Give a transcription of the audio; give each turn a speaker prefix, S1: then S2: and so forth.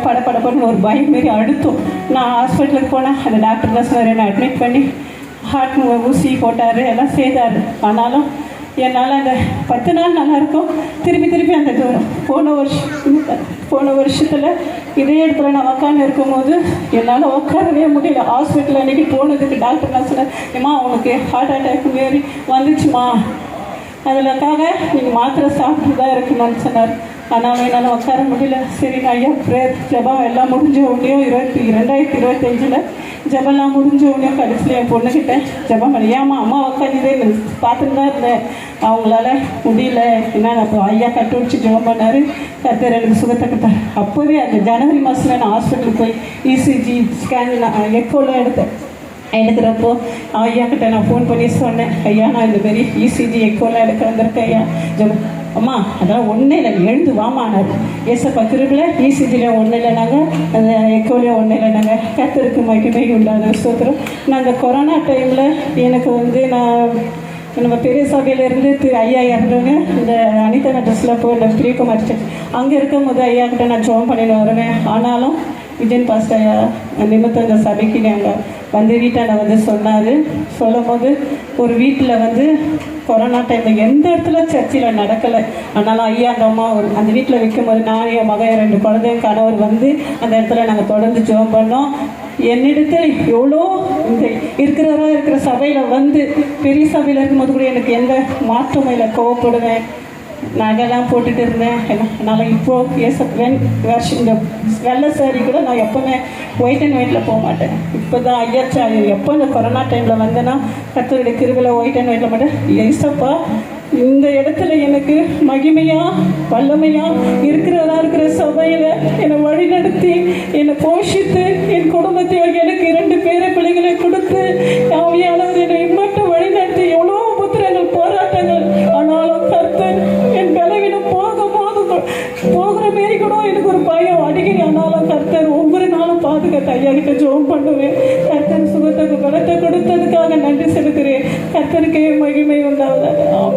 S1: படப்படப்பன்னு ஒரு பயம் மாரி அழுத்தம். நான் ஹாஸ்பிட்டலுக்கு போனேன். அந்த டாக்டர் தான் சொன்னார், என்னை அட்மிட் பண்ணி ஹார்ட் ஊசி போட்டார், எல்லாம் செய்தார். ஆனாலும் என்னால் அந்த 10 நாள் நல்லாயிருக்கும். திருப்பி அந்த போன வருஷத்தில் இதே இடத்துல நான் உட்காந்து இருக்கும்போது என்னால் உட்காரவே முடியல. ஹாஸ்பிட்டல் அன்றைக்கி போனதுக்கு டாக்டர் நான் சொன்னேன், ஏம்மா உனக்கு ஹார்ட் அட்டாக் மாரி வந்துச்சுமா, அதுலக்காக நீங்கள் மாத்திரை சாப்பிட்டு தான் இருக்கணும்னு சொன்னார். ஆனால் என்னால் உட்கார முடியல. சரி ஐயா ப்ரேயர் ஜபம் எல்லாம் முடிஞ்ச உடனேயும் 2025 ஜபம்லாம் முடிஞ்ச உடனே கடைசியில் என் பொண்ணுக்கிட்ட ஜபம் பண்ணி, ஏம்மா அம்மா உட்காந்துதே பார்த்துட்டு தான் இருந்தேன், அவங்களால முடியல என்ன. அப்போ ஐயா கட்டு வச்சு ஜபம் பண்ணார். கர்த்தர் எனக்கு சுகத்தை கொடுத்தார். அப்போவே அந்த ஜனவரி மாதத்தில் நான் ஹாஸ்பிட்டலுக்கு போய் இசிஜி ஸ்கேன் எக்கோலாம் எடுக்கிறப்போ ஐயா கிட்ட நான் ஃபோன் பண்ணி சொன்னேன், ஐயா நான் இந்த மாரி இசிஜி எக்கோலாம் எடுக்க வந்திருக்கேன் ஐயா. ஜபம் அம்மா அதெல்லாம் ஒன்றும் இல்லை, நீ எழுந்து வாமானார். ஏசப்பா கிருபையில இசிஜிலையும் ஒன்றும் இல்லைனாங்க, அந்த எக்கோலையும் ஒன்றும் இல்லைனாங்க. கர்த்தருக்கு மகிமை உண்டான ஸ்தோத்திரம். நான் அந்த கொரோனா டைமில் எனக்கு நான் நம்ம பெரிய சபையிலேருந்து ஐயா இறந்தவங்க இந்த அனிதா மெட்ரஸில் போய் நான் பிரியக்குமார் சர்ச் அங்கே இருக்கும் போது ஐயா கிட்ட நான் ஜோம் பண்ணிட்டு வருவேன். ஆனாலும் விஜயன் பாஸ்டர் ஐயா நிமித்தம் இந்த சபைக்கு நாங்கள் வந்து வீட்டாண்ட வந்து சொல்லும் போது ஒரு வீட்டில் கொரோனா டைமில் எந்த இடத்துல சர்ச்சில் நடக்கலை. ஆனாலும் ஐயா அந்த அம்மா அந்த வீட்டில் வைக்கும்போது நான் என் மகன் 2 குழந்தைங்க கணவர் அந்த இடத்துல நாங்கள் தொடர்ந்து ஜெபம் பண்ணோம். என்னிடத்தில் எவ்வளோ இந்த இருக்கிற சபையில் பெரிய சபையில் இருக்கும்போது கூட எனக்கு எந்த மாற்றமும் இல்லை, கோவப்படுவேன், நகைலாம் போட்டுட்டு இருந்தேன். என்னால் இப்போது இந்த வெள்ளை சாரி கூட நான் எப்போவுமே ஒயிட் அண்ட் ஒயிட்டில் போக மாட்டேன். இப்போ தான் ஐயா எப்போ இந்த கொரோனா டைமில் வந்தேன்னா கர்த்தருடைய கிருபையில் ஒயிட் அண்ட் ஒயிட்டில் மாட்டேன். ஏசப்பா இந்த இடத்துல எனக்கு மகிமையாக வல்லமையாக இருக்கிற சபையில் என்னை வழிநடத்தி என்னை போஷித்து என் குடும்பத்தையும் எனக்கு 2 பிள்ளைகளை கொடுத்து ஆவியானவர் என்னை மட்டும் வழிநடத்தி எவ்வளோ புத்திரங்கள் போராட்டங்கள். ஆனாலும் கர்த்தர் என் பலவீனம் போகிற மாரி கூட எனக்கு ஒரு பயம் அடிக்கடி. ஆனாலும் கர்த்தர் ஒவ்வொரு நாளும் பாதுகாத்து ஐயா கிட்ட ஜெபம் பண்ணுவேன். கர்த்தர் சுகத்துக்கு பலத்தை கொடுத்ததுக்காக நன்றி செலுத்துகிறேன். கர்த்தருக்கே மகிமை உண்டாவதாக.